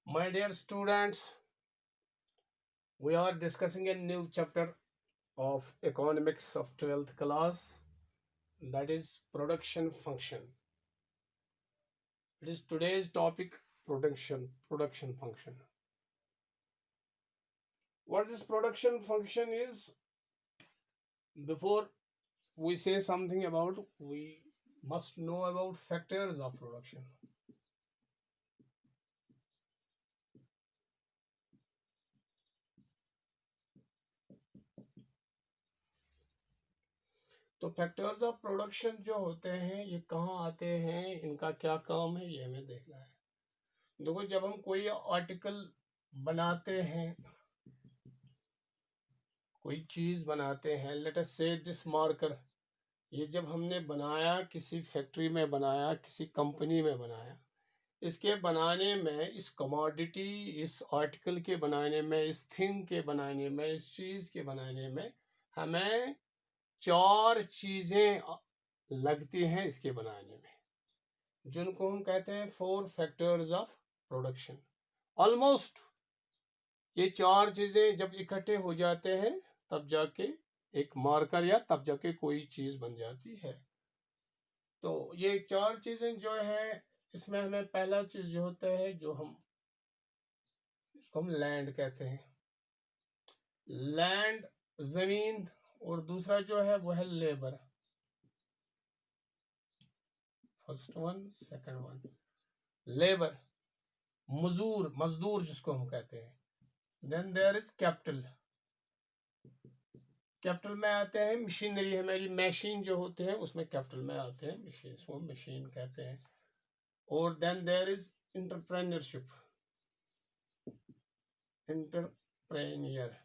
My dear students, we are discussing a new chapter of economics of 12th class, that is production function. It is today's topic, production function. What this production function is, before we say something about, we must know about factors of production. तो factors of production जो होते हैं ये कहाँ आते हैं, इनका क्या काम है, ये हमें देखना है। देखो, जब हम कोई आर्टिकल बनाते हैं, कोई चीज बनाते हैं, लेट अस से दिस मार्कर, ये जब हमने बनाया, किसी फैक्ट्री में बनाया, किसी कंपनी में बनाया, इसके बनाने में, इस कमोडिटी, इस आर्टिकल के बनाने में, इस थिंग के बनाने में, इस चीज के बनाने में हमें 4 चीजें लगती हैं इसके बनाने में, जिनको हम कहते हैं 4 फैक्टर्स ऑफ प्रोडक्शन। ऑलमोस्ट ये 4 चीजें जब इकट्ठे हो जाते हैं तब जाके एक मार्कर या तब जाके कोई चीज बन जाती है। तो ये 4 चीजें जो है, इसमें हमें पहला चीज जो होता है, जो हम इसको हम लैंड कहते हैं, लैंड, जमीन, और दूसरा जो है वो है labour. First one, second one, labour, मजदूर जिसको हम कहते हैं। Then there is capital, capital में आते हैं मशीनरी, हमारी मशीन जो होते हैं उसमें कैपिटल में आते हैं मशीन, इसको मशीन कहते हैं। और then there is entrepreneurship, entrepreneur,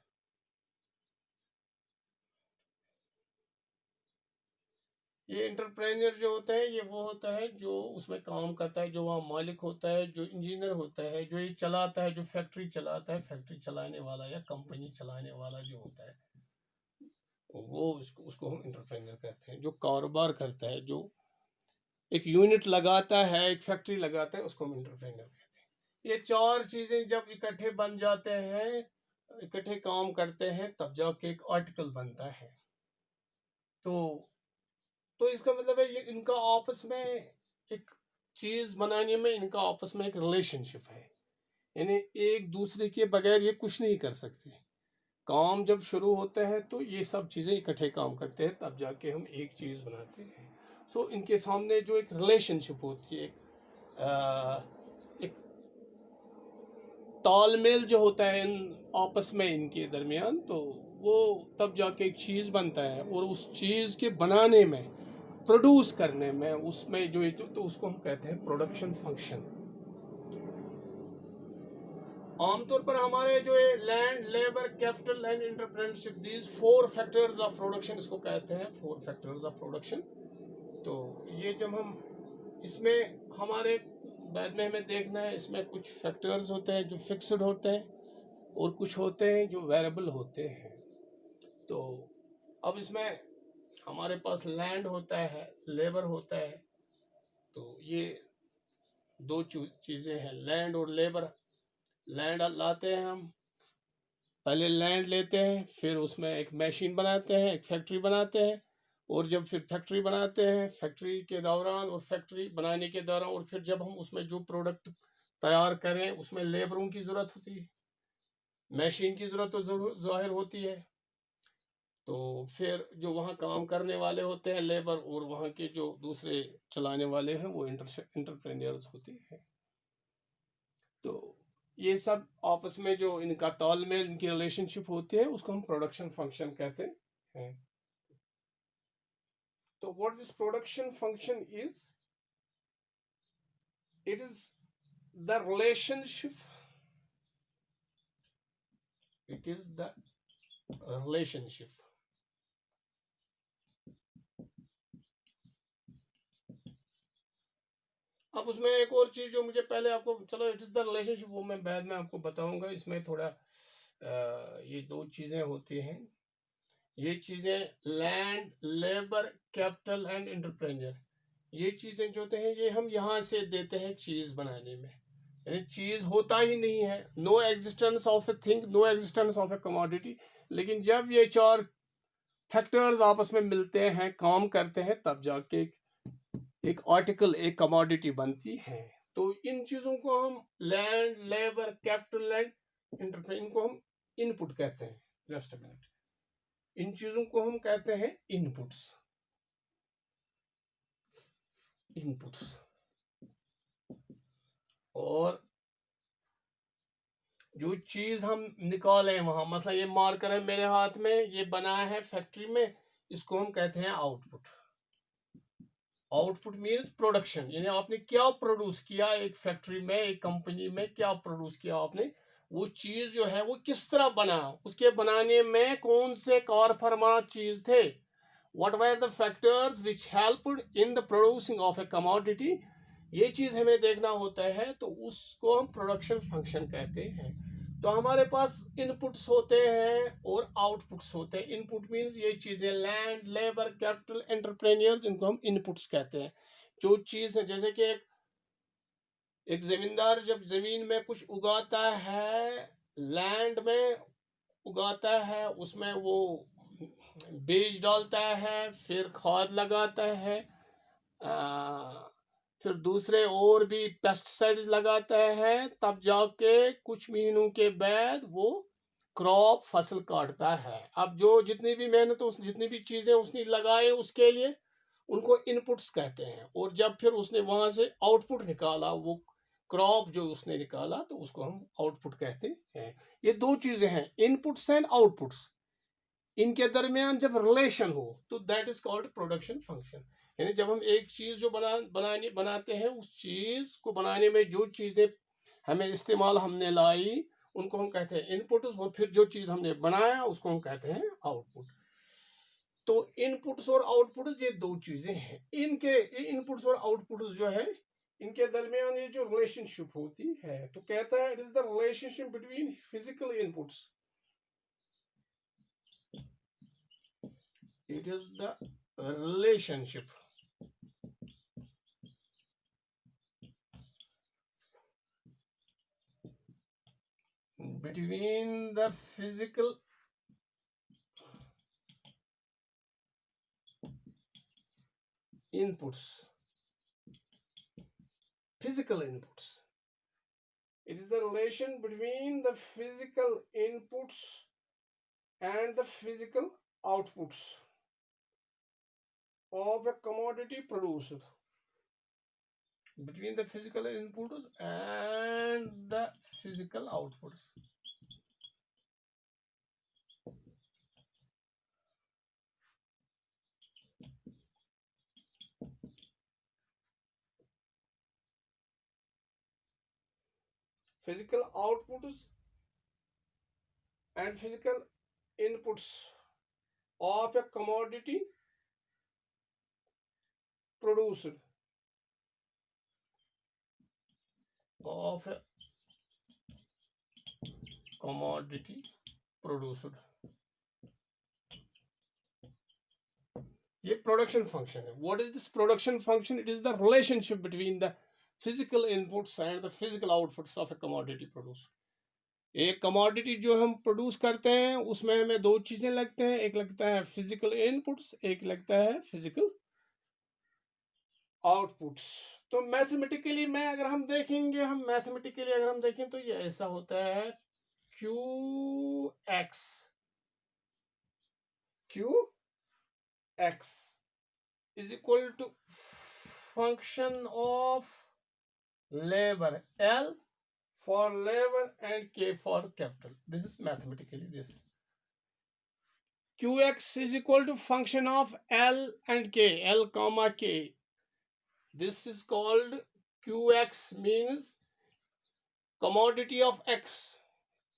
ये इंटरप्रेन्योर जो होता है, ये वो होता है जो उसमें काम करता है, जो वहाँ मालिक होता है, जो इंजीनियर होता है, जो ये चलाता है, जो फैक्ट्री चलाता है, फैक्ट्री चलाने वाला या कंपनी चलाने वाला जो होता है, वो उसको हम इंटरप्रेन्योर कहते हैं। जो कारोबार करता है, जो एक यूनिट लगाता है, एक फैक्ट्री लगाता है, उसको हम इंटरप्रेन्योर कहते हैं। ये 4 चीजें जब इकट्ठे बन जाते हैं, इकट्ठे काम करते हैं, तब जाके एक आर्टिकल बनता है। तो इसका मतलब है, ये इनका आपस में, एक चीज बनाने में इनका आपस में एक रिलेशनशिप है, यानी एक दूसरे के बगैर ये कुछ नहीं कर सकते। काम जब शुरू होता है तो ये सब चीजें इकट्ठे काम करते हैं, तब जाके हम एक चीज बनाते हैं। सो इनके सामने जो एक रिलेशनशिप होती है, एक तालमेल जो होता है इन आपस में, इनके दरमियान, तो वो तब जाके एक चीज बनता है। और उस चीज के बनाने में, प्रोड्यूस करने में, उसमें जो तो उसको हम कहते हैं प्रोडक्शन फंक्शन। आमतौर पर हमारे जो है land, labour, capital and entrepreneurship, these 4 factors of production, इसको कहते हैं 4 फैक्टर्स ऑफ प्रोडक्शन। तो ये जब हम इसमें, हमारे बाद में हमें देखना है, इसमें कुछ फैक्टर्स होते हैं जो फिक्स्ड होते हैं और कुछ होते हैं जो वेरिएबल होते हैं। तो अब इसमें हमारे पास लैंड होता है, लेबर होता है, तो ये 2 चीज़ें हैं, लैंड और लेबर। लैंड लाते हैं हम, पहले लैंड लेते हैं, फिर उसमें एक मशीन बनाते हैं, एक फैक्ट्री बनाते हैं, और जब फिर फैक्ट्री बनाते हैं, फैक्ट्री के दौरान और फैक्ट्री बनाने के दौरान, और फिर जब हम उसमें जो प्रोडक्ट तैयार करें, उसमें लेबरों की ज़रूरत होती है, मशीन की ज़रूरत तो ज़ाहिर होती है। तो फिर जो वहाँ काम करने वाले होते हैं लेबर, और वहाँ के जो दूसरे चलाने वाले हैं वो इंटरप्रेन्योर्स होते हैं। तो ये सब आपस में जो इनका तालमेल, इनकी रिलेशनशिप होती है, उसको हम प्रोडक्शन फंक्शन कहते हैं। तो what this production function is, it is the relationship, it is the relationship, अब उसमें एक और चीज जो मुझे पहले आपको, चलो इट इज द रिलेशनशिप, वो मैं बाद में आपको बताऊंगा। इसमें थोड़ा ये 2 चीजें होती हैं, ये चीजें land, labour, capital and entrepreneur, ये चीजें जो होते हैं, ये हम यहाँ से देते हैं चीज बनाने में। यानी चीज होता ही नहीं है, no existence of a thing, no existence of a commodity. लेकिन जब ये चार फैक्टर्स आपस में मिलते हैं, काम करते हैं, तब जाके एक आर्टिकल, एक कमोडिटी बनती है। तो इन चीजों को हम land, labour, capital and entrepreneur, इनको हम इनपुट कहते हैं। जस्ट अ मिनट, इन चीजों को हम कहते हैं इनपुट्स। इनपुट्स। और जो चीज हम निकालें वहां, मसला ये मार्कर है मेरे हाथ में, ये बना है फैक्ट्री में, इसको हम कहते हैं आउटपुट। आउटपुट मीन्स प्रोडक्शन, यानी आपने क्या प्रोड्यूस किया एक फैक्ट्री में, एक कंपनी में क्या प्रोड्यूस किया आपने, वो चीज जो है वो किस तरह बना, उसके बनाने में कौन से कारफरमा चीज थे, what were the factors which helped in the producing of a commodity, ये चीज हमें देखना होता है। तो उसको हम प्रोडक्शन फंक्शन कहते हैं। तो हमारे पास इनपुट्स होते हैं और आउटपुट्स होते हैं। इनपुट मीन्स ये चीजें, लैंड, लेबर, कैपिटल, एंटरप्रेन्योर्स, इनको हम इनपुट्स कहते हैं। जो चीज है, जैसे कि एक जमींदार जब जमीन में कुछ उगाता है, लैंड में उगाता है, उसमें वो बीज डालता है, फिर खाद लगाता है, फिर दूसरे और भी पेस्टिसाइड्स लगाता है, तब जाके कुछ महीनों के बाद वो क्रॉप, फसल काटता है। अब जो जितनी भी मेहनत, उस जितनी भी चीजें उसने लगाए उसके लिए, उनको इनपुट्स कहते हैं। और जब फिर उसने वहां से आउटपुट निकाला, वो क्रॉप जो उसने निकाला, तो उसको हम आउटपुट कहते हैं। ये दो चीजें हैं, इनपुट्स एंड आउटपुट्स। इनके दरमियान जब रिलेशन हो तो that is called production function. यानी जब हम एक चीज जो बनाते हैं, उस चीज को बनाने में जो चीजें हमें इस्तेमाल हमने लाई, उनको हम कहते हैं इनपुट्स, और फिर जो चीज हमने बनाया उसको हम कहते हैं आउटपुट। तो इनपुट्स और आउटपुट्स ये दो चीजें हैं। इनके इनपुट्स और आउटपुट्स जो है, इनके दरमियान ये जो रिलेशनशिप होती है, तो कहता है it is the relationship between physical inputs, it is the relationship between the physical inputs, physical inputs. It is the relation between the physical inputs and the physical outputs of a commodity produced. Between the physical inputs and the physical outputs. Physical outputs and physical inputs of a commodity produced, of a commodity produced. ये production function है। What is this production function? It is the relationship between the physical inputs and the physical outputs of a commodity produce. एक commodity जो हम produce करते हैं, उसमें हमें दो चीजें लगते हैं, एक लगता है फिजिकल इनपुट्स, एक लगता है फिजिकल आउटपुट्स। तो मैथमेटिकली में अगर हम देखेंगे, हम मैथमेटिकली अगर हम देखें, तो ये ऐसा होता है, Q x, Q x is equal to function of labor, L for labor and K for capital. This is mathematically this. Qx is equal to function of L and K, L comma K. This is called Qx means commodity of X,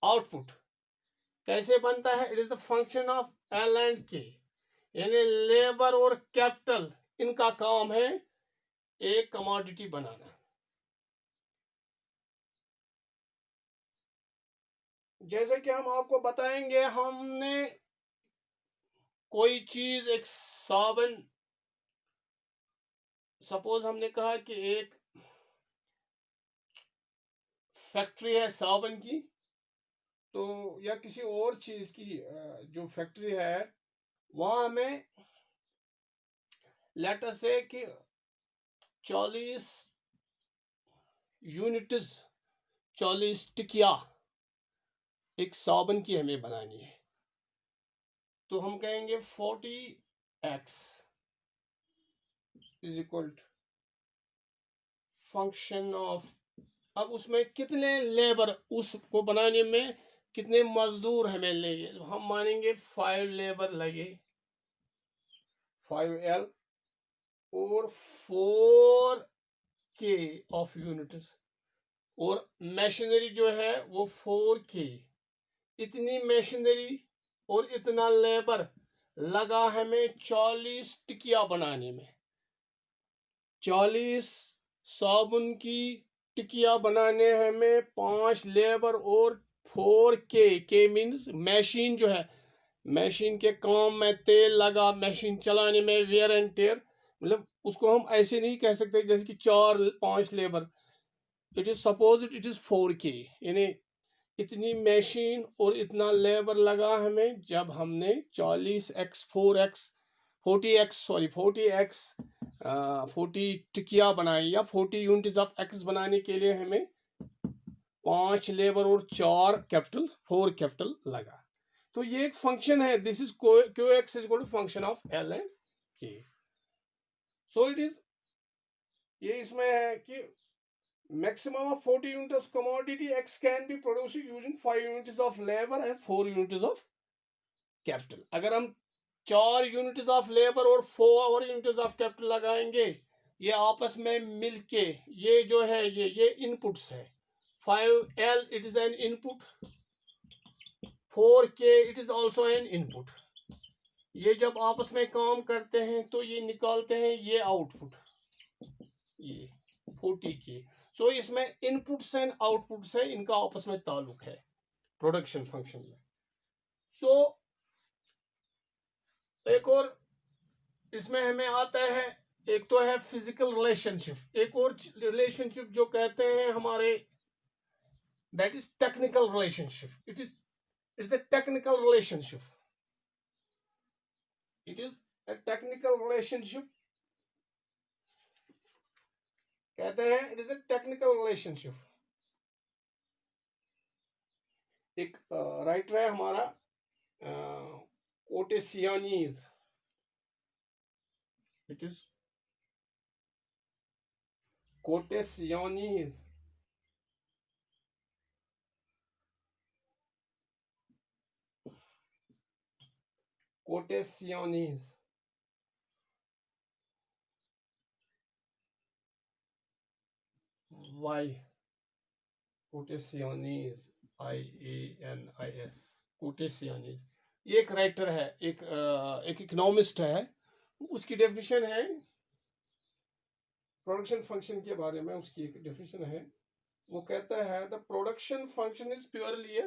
output. कैसे बनता है? It is the function of L and K. यानी labour और capital, इनका काम है एक commodity बनाना। जैसे कि हम आपको बताएंगे, हमने कोई चीज, एक साबुन, सपोज हमने कहा कि एक फैक्ट्री है साबुन की, तो या किसी और चीज की जो फैक्ट्री है, वहां हमें लेटर से कि 40 यूनिट्स, 40 टिकिया एक साबुन की हमें बनानी है, तो हम कहेंगे 40x is equal to function of, अब उसमें कितने लेबर, उसको बनाने में कितने मजदूर हमें लगे, हम मानेंगे 5 लेबर लगे, 5L और 4K ऑफ यूनिट्स, और मशीनरी जो है वो 4K, इतनी मशीनरी और इतना लेबर लगा हमें 40 टिकिया बनाने में। 40 साबुन की टिकिया बनाने हमें 5 लेबर और 4K मीन्स मशीन जो है, मशीन के काम में तेल लगा, मशीन चलाने में वेयर एंड टेयर, मतलब उसको हम ऐसे नहीं कह सकते जैसे कि 4-5 labour, it is suppose it is 4K, यानी इतनी मशीन और इतना लेबर लगा हमें जब हमने 40x 4x 40 टिकिया बनाई, या 40 यूनिट्स ऑफ एक्स बनाने के लिए हमें 5 लेबर और 4 कैपिटल लगा। तो ये एक फंक्शन है, this is Q X is equal to function of L and K. So it is, ये इसमें है कि maximum of 40 units of commodity X can be produced using 5 units of labor and 4 units of capital। अगर हम 4 units of labour और 4 units of capital लगाएंगे, ये आपस में मिलके ये जो है ये इनपुट्स है। 5L it is an input, 4K it is also an input. ये जब आपस में काम करते हैं तो ये निकालते हैं ये आउटपुट, ये 40K। सो इसमें इनपुट्स एंड आउटपुट्स है, इनका आपस में ताल्लुक है प्रोडक्शन फंक्शन में। सो एक और इसमें हमें आता है, एक तो है फिजिकल रिलेशनशिप, एक और रिलेशनशिप जो कहते हैं हमारे, that is technical relationship. It's a technical relationship, it is a technical relationship, कहते हैं it is a technical relationship. एक राइटर है हमारा कोटेसियानीज, इट इज कोटेसियानीज, कोटेसियानीज, वाई कोटेसियानीज, IANIS, कोटेसियानीज, ये एक राइटर है, एक इकोनॉमिस्ट है। उसकी डेफिनेशन है प्रोडक्शन फंक्शन के बारे में, उसकी एक डेफिनेशन है, वो कहता है the production function is purely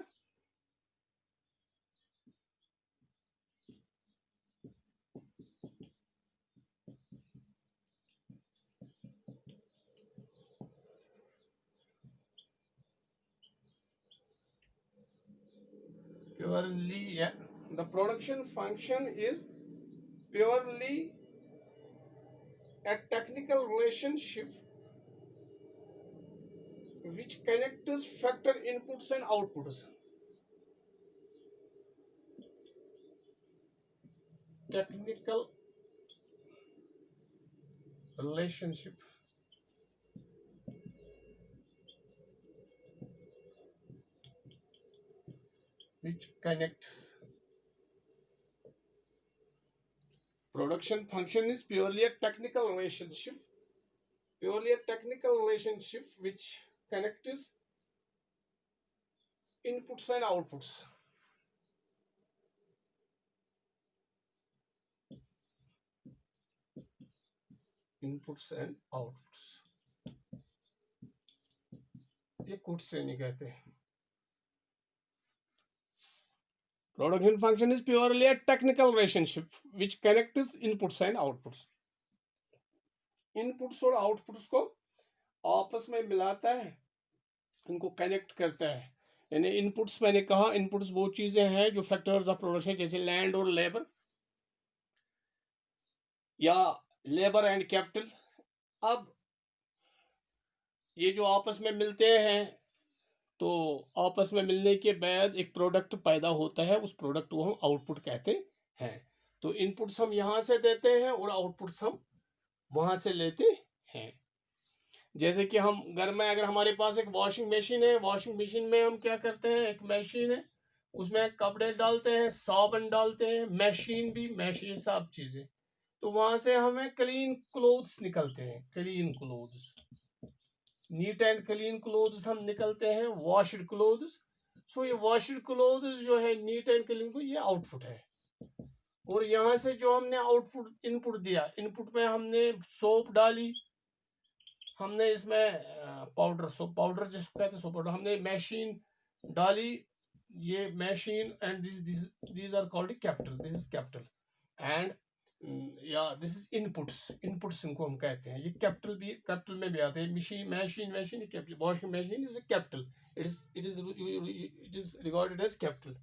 the production function is purely a technical relationship which connects factor inputs and outputs। Technical relationship which connects, production function is purely a technical relationship which connects inputs and outputs। Inputs and outputs, ये कुछ से नहीं कहते। Production function is purely a technical relationship which connects inputs and outputs. Inputs और outputs को आपस में मिलाता है इनको कनेक्ट करता है। यानी इनपुट्स, मैंने कहा इनपुट्स वो चीज़ें हैं जो फैक्टर्स ऑफ प्रोडक्शन, जैसे लैंड और लेबर या लेबर एंड कैपिटल। अब ये जो आपस में मिलते हैं, तो आपस में मिलने के बाद एक प्रोडक्ट पैदा होता है, उस प्रोडक्ट को हम आउटपुट कहते हैं। तो इनपुट्स हम यहाँ से देते हैं और आउटपुट्स हम वहाँ से लेते हैं। जैसे कि हम घर में, अगर हमारे पास एक वॉशिंग मशीन है, वॉशिंग मशीन में हम क्या करते हैं, एक मशीन है, उसमें कपड़े डालते हैं, साबुन डालते हैं, मशीन भी, मशीन सब चीज़ें, तो वहाँ से हमें क्लीन क्लोथ्स निकलते हैं, clean clothes, neat and clean clothes हम निकलते हैं, वॉश्ड क्लोथ्स। सो ये वॉश्ड क्लोथ्स जो है, नीट एंड क्लीन को, ये आउटपुट है। और यहाँ से जो हमने आउटपुट इनपुट दिया, इनपुट में हमने सोप डाली, हमने इसमें पाउडर, सोप पाउडर जिसको कहते हैं, सोप पाउडर, हमने मशीन डाली, ये machine, and this are called capital, this is capital, and या दिस इज इनपुट्स, इनपुट्स इनको हम कहते हैं। ये कैपिटल भी, कैपिटल में भी आते हैं, machine machine machine capital, washing machine is a capital, it is regarded as capital.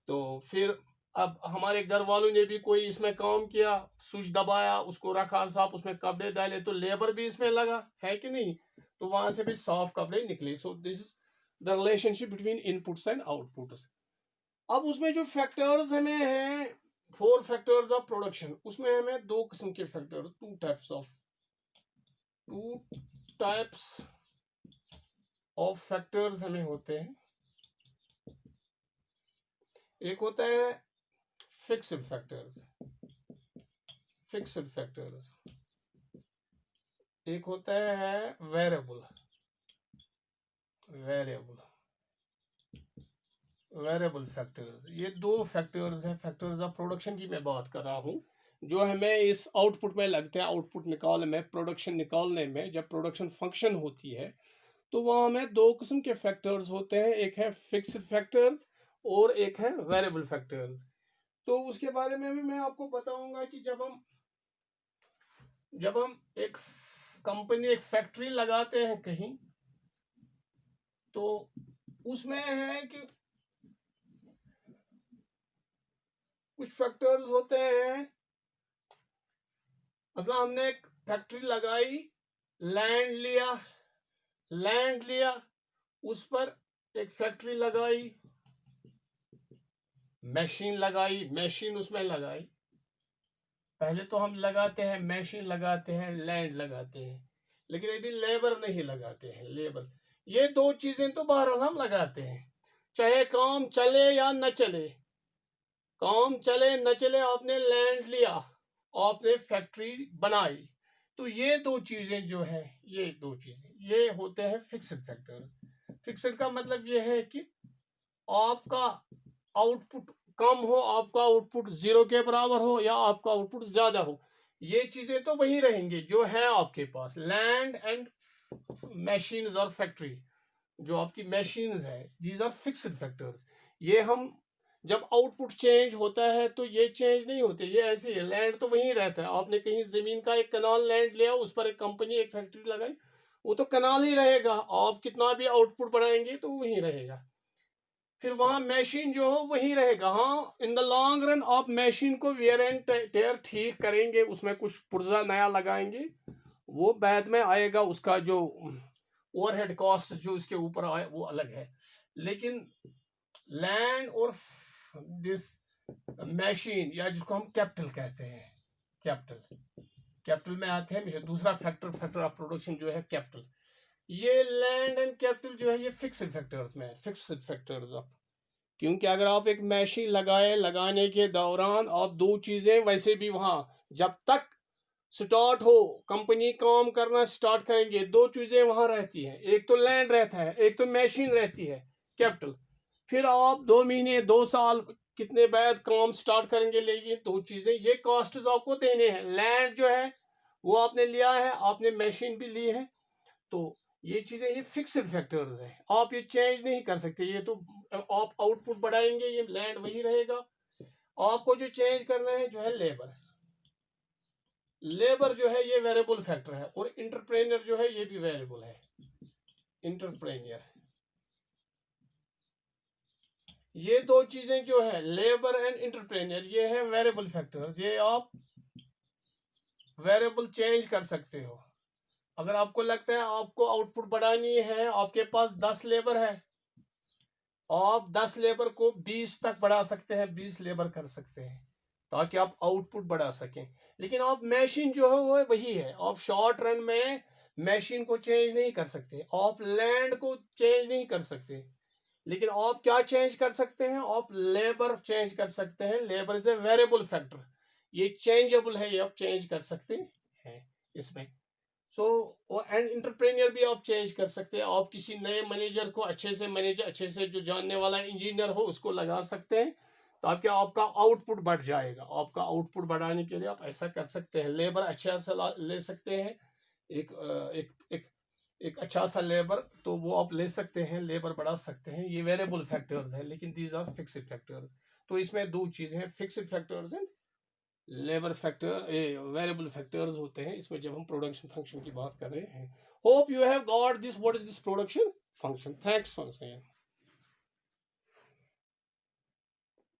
तो फिर अब हमारे घर वालों ने भी कोई इसमें काम किया, स्विच दबाया, उसको रखा साफ, उसमें कपड़े डाले, तो लेबर भी इसमें लगा है कि नहीं, तो वहां से भी साफ कपड़े निकले। So this is the relationship between inputs and outputs. अब उसमें जो फैक्टर्स हमें हैं, 4 फैक्टर्स ऑफ प्रोडक्शन, उसमें हमें 2 किस्म के फैक्टर्स, 2 टाइप्स ऑफ फैक्टर्स हमें होते हैं। एक होता है फिक्स्ड फैक्टर्स, फिक्स्ड फैक्टर्स, एक होता है वेरिएबल, वेरिएबल वेरिएबल फैक्टर्स। ये 2 फैक्टर्स हैं, फैक्टर्स ऑफ प्रोडक्शन की मैं बात कर रहा हूँ, जो हमें इस आउटपुट में लगते हैं, आउटपुट निकालने में, प्रोडक्शन निकालने में। जब प्रोडक्शन फंक्शन होती है तो वहाँ में 2 किस्म के फैक्टर्स होते हैं, एक है फिक्स्ड फैक्टर्स और एक है वेरिएबल फैक्टर्स। तो उसके बारे में भी मैं आपको बताऊंगा कि जब हम एक कंपनी, एक फैक्ट्री लगाते हैं कहीं, तो उसमें है कि कुछ फैक्टर्स होते हैं। मतलब हमने एक फैक्ट्री लगाई, लैंड लिया, उस पर एक फैक्ट्री लगाई, मशीन उसमें लगाई। पहले तो हम लगाते हैं, मशीन लगाते हैं, लैंड लगाते हैं, लेकिन अभी लेबर नहीं लगाते हैं, लेबर। ये 2 चीजें तो बहरहाल हम लगाते हैं, चाहे काम चले या न चले, काम चले न चले, आपने लैंड लिया, आपने फैक्ट्री बनाई, तो ये 2 चीजें जो है, ये 2 चीजें ये होते हैं फिक्स्ड फैक्टर्स। फिक्स्ड का मतलब ये है कि आपका आउटपुट कम हो, आपका आउटपुट 0 के बराबर हो, या आपका आउटपुट ज्यादा हो, ये चीजें तो वही रहेंगी जो है आपके पास। लैंड एंड मशीन्स और फैक्ट्री, जो आपकी मशीन्स है, दीज आर फिक्स्ड फैक्टर्स। ये हम जब आउटपुट चेंज होता है तो ये चेंज नहीं होते, ये ऐसे ही, लैंड तो वहीं रहता है। आपने कहीं जमीन का एक कनाल लैंड लिया, उस पर एक कंपनी, एक फैक्ट्री लगाई, वो तो कनाल ही रहेगा, आप कितना भी आउटपुट बढ़ाएंगे तो वहीं रहेगा। फिर वहां मशीन जो हो वही रहेगा। हाँ, इन द लॉन्ग रन आप मशीन को वेयर एंड टेयर ठीक करेंगे, उसमें कुछ पुर्जा नया लगाएंगे, वो बाद में आएगा, उसका जो ओवरहेड कॉस्ट जो इसके ऊपर आए वो अलग है। लेकिन लैंड और दिस मशीन, या जिसको हम कैपिटल कहते हैं, कैपिटल में आते हैं दूसरा फैक्टर ऑफ प्रोडक्शन जो है कैपिटल। ये लैंड एंड कैपिटल जो है, ये फिक्स्ड फैक्टर्स में है, फिक्स्ड फैक्टर्स ऑफ। क्योंकि अगर आप एक मशीन लगाने के दौरान आप 2 चीजें वैसे भी वहां, जब तक स्टार्ट हो, कंपनी काम करना स्टार्ट करेंगे, 2 चीजें वहां रहती हैं, एक तो लैंड रहता है, एक तो मशीन रहती है, कैपिटल। फिर आप 2 महीने 2 साल कितने बाद काम स्टार्ट करेंगे, लेकिन 2 चीजें, ये कॉस्ट आपको देने हैं। लैंड जो है वो आपने लिया है, आपने मशीन भी ली है, तो ये चीजें, ये फिक्स्ड फैक्टर्स है, आप ये चेंज नहीं कर सकते। ये तो आप आउटपुट बढ़ाएंगे, ये लैंड वही रहेगा। आपको जो चेंज करना है जो है लेबर जो है ये वेरिएबल फैक्टर है, और इंटरप्रेन्योर जो है ये भी वेरिएबल है, इंटरप्रेन्योर। ये दो चीजें जो है लेबर एंड इंटरप्रेन्योर, ये है वेरिएबल फैक्टर, ये आप वेरिएबल चेंज कर सकते हो। अगर आपको लगता है आपको आउटपुट बढ़ानी है, आपके पास 10 लेबर है, आप 10 लेबर को 20 तक बढ़ा सकते हैं, 20 लेबर कर सकते हैं ताकि आप आउटपुट बढ़ा सकें। लेकिन आप मशीन जो है वो वही है, आप शॉर्ट रन में मशीन को चेंज नहीं कर सकते, आप लैंड को चेंज नहीं कर सकते, लेकिन आप क्या चेंज कर सकते हैं, आप लेबर चेंज कर सकते हैं। Labour is a variable factor, ये चेंजेबल है, ये आप चेंज कर सकते हैं इसमें। सो एंड इंटरप्रेन्योर भी आप चेंज कर सकते हैं, आप किसी नए मैनेजर को अच्छे से जो जानने वाला इंजीनियर हो उसको लगा सकते हैं ताकि आपका आउटपुट बढ़ जाएगा। आपका आउटपुट बढ़ाने के लिए आप ऐसा कर सकते हैं, लेबर अच्छा सा ले सकते हैं, एक एक एक एक अच्छा सा लेबर तो वो आप ले सकते हैं, लेबर बढ़ा सकते हैं। ये वेरिएबल फैक्टर्स हैं, लेकिन दीज आर फिक्स्ड फैक्टर्स। तो इसमें दो चीजें हैं, fixed factors and labour factor, variable factors होते हैं इसमें जब हम प्रोडक्शन फंक्शन की बात कर रहे हैं। Hope you have got this, what is this production function. Thanks for saying